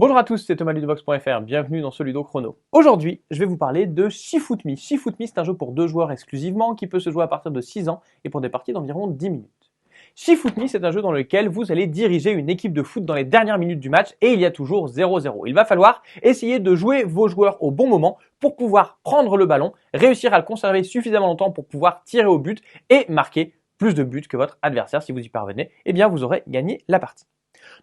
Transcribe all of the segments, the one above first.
Bonjour à tous, c'est Thomas Ludovox.fr, bienvenue dans ce Ludo Chrono. Aujourd'hui, je vais vous parler de SheFootMe. SheFootMe, c'est un jeu pour 2 joueurs exclusivement qui peut se jouer à partir de 6 ans et pour des parties d'environ 10 minutes. SheFootMe, c'est un jeu dans lequel vous allez diriger une équipe de foot dans les dernières minutes du match et il y a toujours 0-0. Il va falloir essayer de jouer vos joueurs au bon moment pour pouvoir prendre le ballon, réussir à le conserver suffisamment longtemps pour pouvoir tirer au but et marquer plus de buts que votre adversaire. Si vous y parvenez, eh bien vous aurez gagné la partie.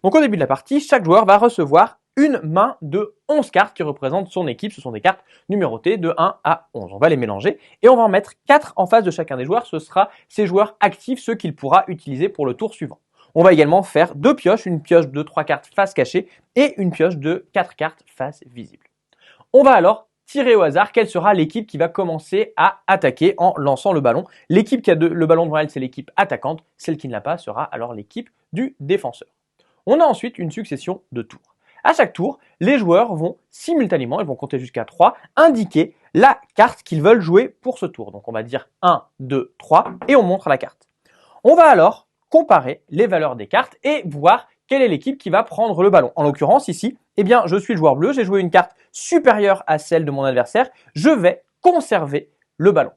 Donc au début de la partie, chaque joueur va recevoir une main de 11 cartes qui représentent son équipe. Ce sont des cartes numérotées de 1 à 11. On va les mélanger et on va en mettre 4 en face de chacun des joueurs. Ce sera ces joueurs actifs, ceux qu'il pourra utiliser pour le tour suivant. On va également faire 2 pioches, une pioche de 3 cartes face cachée et une pioche de 4 cartes face visible. On va alors tirer au hasard quelle sera l'équipe qui va commencer à attaquer en lançant le ballon. L'équipe qui a le ballon devant elle, c'est l'équipe attaquante. Celle qui ne l'a pas sera alors l'équipe du défenseur. On a ensuite une succession de tours. À chaque tour, les joueurs vont simultanément, ils vont compter jusqu'à 3, indiquer la carte qu'ils veulent jouer pour ce tour. Donc on va dire 1, 2, 3 et on montre la carte. On va alors comparer les valeurs des cartes et voir quelle est l'équipe qui va prendre le ballon. En l'occurrence ici, eh bien, je suis le joueur bleu, j'ai joué une carte supérieure à celle de mon adversaire, je vais conserver le ballon.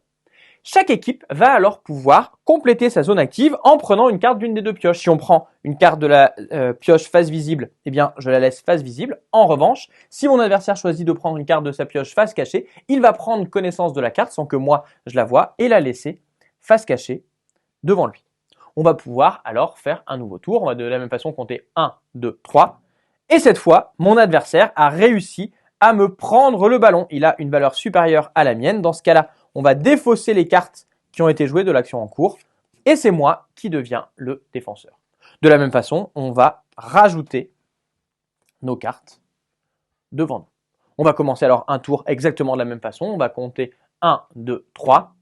Chaque équipe va alors pouvoir compléter sa zone active en prenant une carte d'une des 2 pioches. Si on prend une carte de la pioche face visible, eh bien je la laisse face visible. En revanche, si mon adversaire choisit de prendre une carte de sa pioche face cachée, il va prendre connaissance de la carte sans que moi je la voie et la laisser face cachée devant lui. On va pouvoir alors faire un nouveau tour. On va de la même façon compter 1, 2, 3. Et cette fois, mon adversaire a réussi à me prendre le ballon. Il a une valeur supérieure à la mienne. Dans ce cas-là, on va défausser les cartes qui ont été jouées de l'action en cours et c'est moi qui deviens le défenseur. De la même façon, on va rajouter nos cartes devant nous. On va commencer alors un tour exactement de la même façon. On va compter 1, 2, 3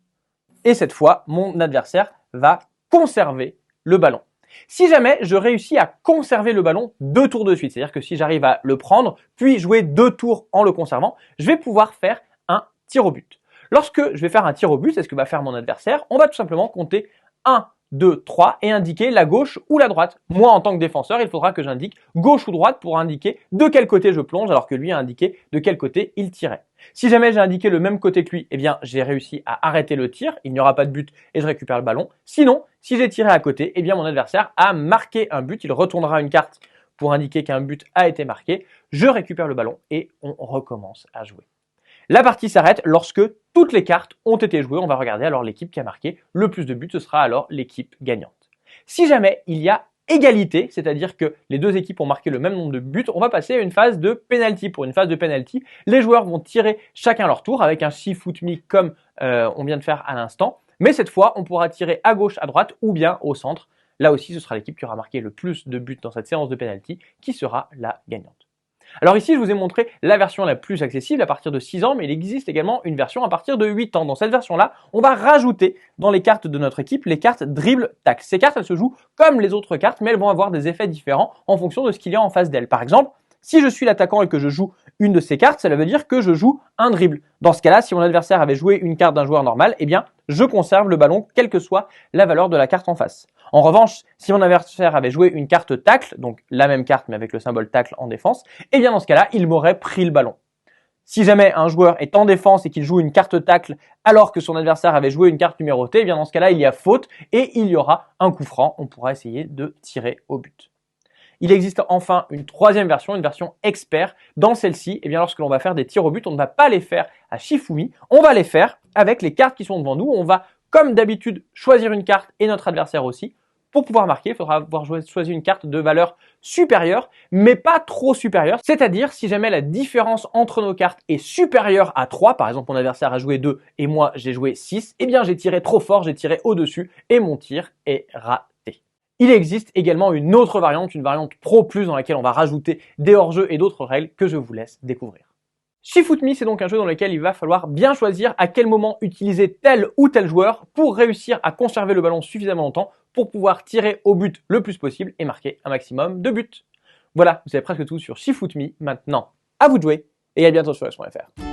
et cette fois, mon adversaire va conserver le ballon. Si jamais je réussis à conserver le ballon 2 tours de suite, c'est-à-dire que si j'arrive à le prendre, puis jouer 2 tours en le conservant, je vais pouvoir faire un tir au but. Lorsque je vais faire un tir au but, c'est ce que va faire mon adversaire, on va tout simplement compter 1, 2, 3 et indiquer la gauche ou la droite. Moi, en tant que défenseur, il faudra que j'indique gauche ou droite pour indiquer de quel côté je plonge, alors que lui a indiqué de quel côté il tirait. Si jamais j'ai indiqué le même côté que lui, eh bien, j'ai réussi à arrêter le tir, il n'y aura pas de but et je récupère le ballon. Sinon, si j'ai tiré à côté, eh bien, mon adversaire a marqué un but, il retournera une carte pour indiquer qu'un but a été marqué, je récupère le ballon et on recommence à jouer. La partie s'arrête lorsque toutes les cartes ont été jouées. On va regarder alors l'équipe qui a marqué le plus de buts. Ce sera alors l'équipe gagnante. Si jamais il y a égalité, c'est-à-dire que les 2 équipes ont marqué le même nombre de buts, on va passer à une phase de penalty. Pour une phase de penalty, les joueurs vont tirer chacun leur tour avec un SheFootMe comme on vient de faire à l'instant. Mais cette fois, on pourra tirer à gauche, à droite ou bien au centre. Là aussi, ce sera l'équipe qui aura marqué le plus de buts dans cette séance de penalty qui sera la gagnante. Alors ici, je vous ai montré la version la plus accessible à partir de 6 ans, mais il existe également une version à partir de 8 ans. Dans cette version-là, on va rajouter dans les cartes de notre équipe les cartes dribble tac. Ces cartes, elles se jouent comme les autres cartes, mais elles vont avoir des effets différents en fonction de ce qu'il y a en face d'elles. Par exemple, si je suis l'attaquant et que je joue une de ces cartes, cela veut dire que je joue un dribble. Dans ce cas-là, si mon adversaire avait joué une carte d'un joueur normal, eh bien, je conserve le ballon, quelle que soit la valeur de la carte en face. En revanche, si mon adversaire avait joué une carte tacle, donc la même carte mais avec le symbole tacle en défense, eh bien dans ce cas-là, il m'aurait pris le ballon. Si jamais un joueur est en défense et qu'il joue une carte tacle alors que son adversaire avait joué une carte numérotée, eh bien dans ce cas-là, il y a faute et il y aura un coup franc. On pourra essayer de tirer au but. Il existe enfin une 3e version, une version expert. Dans celle-ci, eh bien lorsque l'on va faire des tirs au but, on ne va pas les faire à SheFootMe, on va les faire avec les cartes qui sont devant nous. On va, comme d'habitude, choisir une carte et notre adversaire aussi. Pour pouvoir marquer, il faudra avoir choisi une carte de valeur supérieure, mais pas trop supérieure. C'est-à-dire, si jamais la différence entre nos cartes est supérieure à 3, par exemple mon adversaire a joué 2 et moi j'ai joué 6, eh bien j'ai tiré trop fort, j'ai tiré au-dessus et mon tir est raté. Il existe également une autre variante, une variante Pro Plus dans laquelle on va rajouter des hors-jeux et d'autres règles que je vous laisse découvrir. SheFootMe, c'est donc un jeu dans lequel il va falloir bien choisir à quel moment utiliser tel ou tel joueur pour réussir à conserver le ballon suffisamment longtemps pour pouvoir tirer au but le plus possible et marquer un maximum de buts. Voilà, vous savez presque tout sur SheFootMe. Maintenant, à vous de jouer et à bientôt sur S.fr.